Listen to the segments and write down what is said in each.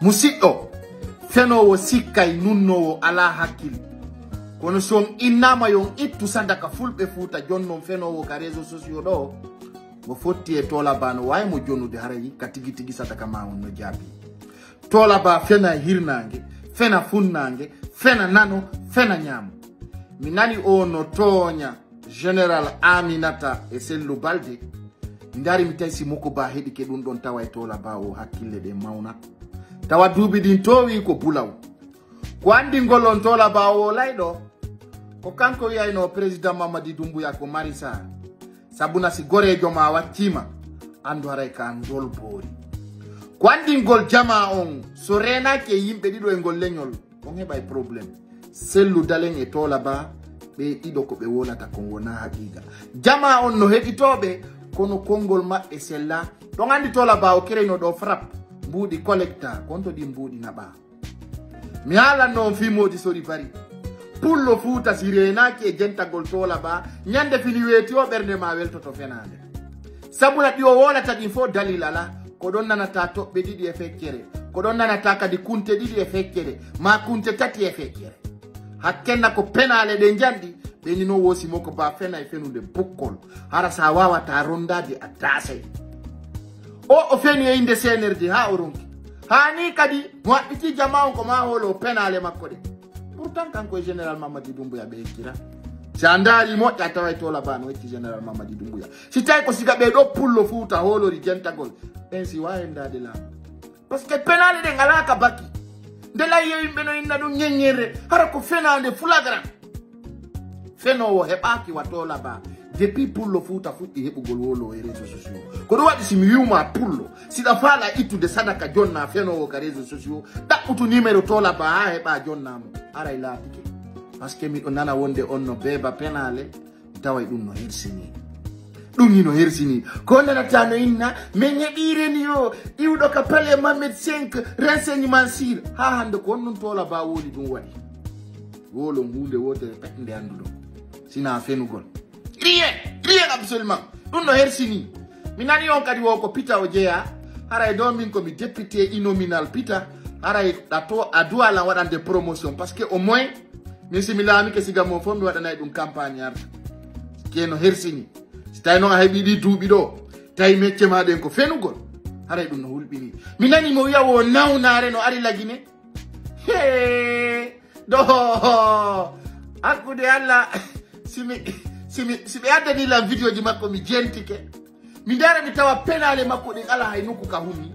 musidɗo fenowo sikkay nunnowo ala hakkil kono son innama yon ittu sadaka fulɓe fuuta jonnon fenowo ka réseaux sociaux ɗo mo fotti e Tolaba no wawi mo jonnude harayi ka tigi tigi sadaka ma on no jaabi Tolaba fena hirnange fena funnange fena nano fena ñaamo mi nani o no tooña général Aminata e Sellu Balde ndari mi tawi si moko ba heɗi ke ɗum ɗon tawa e Tolaba o hakkille ɗe mawna tawa duuɓi ɗin towi ko bulaw ko andi ngol on Tolaba o layɗo ko kanko wiyayno président Mamadi Doumbouya ko Mari Sarr sabuna si gorejo ma waccima andu haray ka ndol boori ko andi ngol jama on so renake yimɓe ɗiɗo e ngol leñol on heɓay probléme Sellu Dalen e Tolaba ɓe ɗiɗo ko ɓe wolata ko wona haqiqa jama on no heɗitoɓe kono kongol maɓɓe sella ɗon andi Tolaba o kereyno ɗo frappe mbuuɗi collecta konto ɗi mbuuɗi naɓa mi haalanno on fimoji sori bari pullo fuuta si renaki e jentagol Tolaba ñande fini weeti o ɓernde ma weltoto fenade sabuna ɗi o wolata ɗin fo dalil ala ko ɗon nanata toɓɓe ɗiɗi e feccere ko ɗon nanata kadi kunte ɗiɗi e feccere ma kunte tati e feccere hakkenna ko penale ɗe jandi ɓeni no wosi moko ba fena e fenude bukkol hara sa wawata rondade a dasay o feni e inde CNRD ha o ronki hani kadi mo haɓɓiti jama on ko ma holo penale makko ɗe pourtant kanko e général Mamadi Doumbouya ɓe ekkira si a ndaari moƴƴa tawa e Tolaba no yetti général Mamadi Doumbouya si tawi ko siga ɓe ɗo pullo fuuta holori jentagol ɓen si wawi ndade laamu par ce que penale ɗe ngala ka bakki nde layyo yimɓe no inna ɗum ñeññerre hara ko fenade flagrant fenowo heɓaki wa Tolaba depuis pullo fuuta fuɗɗi heɓugol wolo e réseaux sociaux ko ɗum waɗi simi wiwma pullo siɗa faala ittude sadaka jonna fenowo ka réseaux sociaux ɗaɓɓutu numéro Tolaba ha heɓa jonnamo aray laatike par ce que miɗo nana wonde on no beeba penale taway ɗum no hersini ɗum hino hersini ko nanata no inna min heɓireni o iwɗo ka pale Mamed 5 renseignement sur ha hande ko on non Tolaba woli ɗum waɗi wolo hunde wotere petde anduɗo sina fenugol rien absolument ɗum no hersini mi nani on kadi wo ko Pita o jeeya haray do min komi député innominal Pita haray ɗato a duwalan waɗande promotion par ce que au moins min simi laamike siga mo fof mi waɗanay ɗum campagne arta keno hersini si tawi noon a heeɓi ɗi duuɓi ɗo tawi mecce maɗen ko fenugol haray ɗum no hulɓini mi nani mo wiya wo nawnare no ari lagine ɗo hakkude Allah si ɓe addani la vidéo ji makko mi jentike mi dara mi tawa penale makko ɗin ala hay nokku ka humi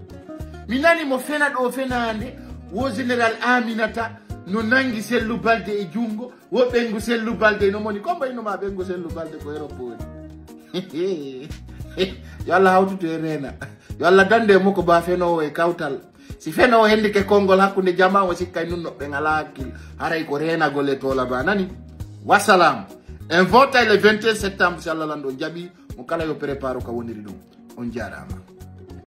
mi nani mo fena ɗo fenande wo général Aminata no nangi Sellu Balde e jungo wo ɓengu Sellu Balde no moni comme bayinoma ɓengu Sellu Balde ko europoli yo Allah hawtuto e rena yo Allah dande mo ko ba fenowo e kawtal si fenowo hendike konngol hakkude jama o sikkay nunnoɓe ngala hakkil haray ko renagol e Tolaba nani wassalam en vota le 21 septembre si Allah lando jaɓi mo kala yo prépare ko woniri ɗum on jarama.